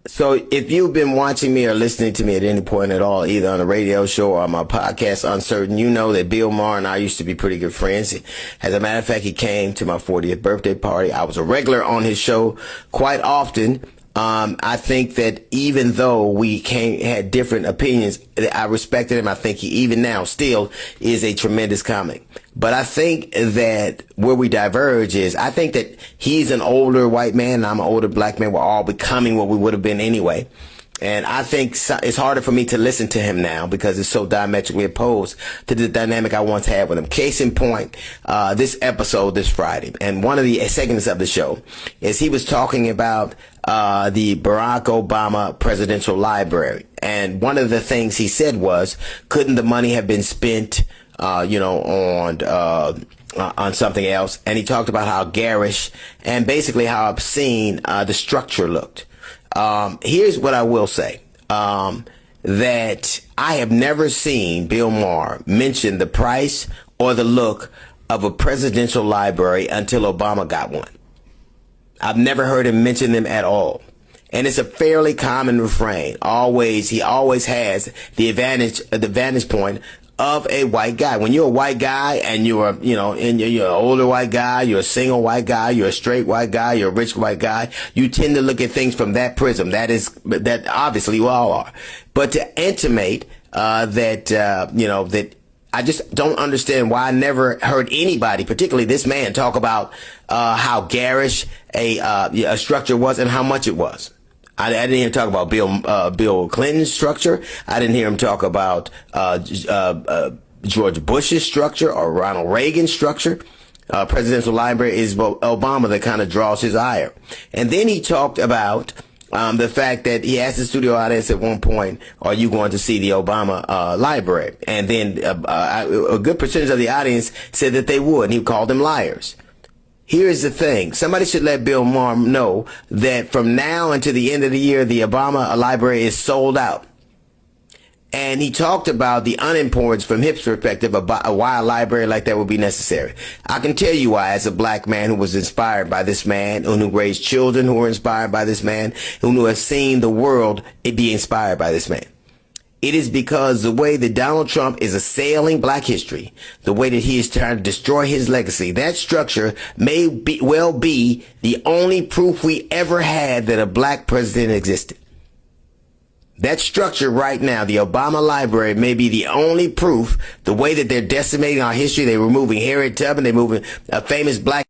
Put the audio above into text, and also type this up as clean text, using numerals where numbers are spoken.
So if you've been watching me or listening to me at any point at all, either on a radio show or on my podcast, Uncertain, you know that Bill Maher and I used to be pretty good friends. As a matter of fact, he came to my 40th birthday party. I was a regular on his show quite often. I think that even though we had different opinions, I respected him. I think he even now still is a tremendous comic. But I think that where we diverge is I think that he's an older white man and I'm an older black man. We're all becoming what we would have been anyway. And I think it's harder for me to listen to him now because it's so diametrically opposed to the dynamic I once had with him. Case in point, this episode this Friday, and one of the segments of the show is he was talking about the Barack Obama Presidential Library. And one of the things he said was, couldn't the money have been spent, on something else? And he talked about how garish and basically how obscene the structure looked. Here's what I will say, that I have never seen Bill Maher mention the price or the look of a presidential library until Obama got one. I've never heard him mention them at all. And it's a fairly common refrain. He always has the vantage point of a white guy. When you're a white guy and you're an older white guy, you're a single white guy, you're a straight white guy, you're a rich white guy, you tend to look at things from that prism. That obviously you all are. But to intimate, that I just don't understand why I never heard anybody, particularly this man, talk about, how garish a structure was and how much it was. I didn't hear him talk about Bill Clinton's structure. I didn't hear him talk about George Bush's structure or Ronald Reagan's structure. Presidential library is Obama that kind of draws his ire. And then he talked about the fact that he asked the studio audience at one point, are you going to see the Obama library? And then a good percentage of the audience said that they would, and he called them liars. Here's the thing. Somebody should let Bill Maher know that from now until the end of the year, the Obama library is sold out. And he talked about the unimportance from his perspective about why a library like that would be necessary. I can tell you why, as a black man who was inspired by this man, and who raised children who were inspired by this man, who has seen the world be inspired by this man. It is because the way that Donald Trump is assailing black history, the way that he is trying to destroy his legacy, that structure may well be the only proof we ever had that a black president existed. That structure right now, the Obama Library, may be the only proof. The way that they're decimating our history, they're removing Harriet Tubman, they're moving a famous black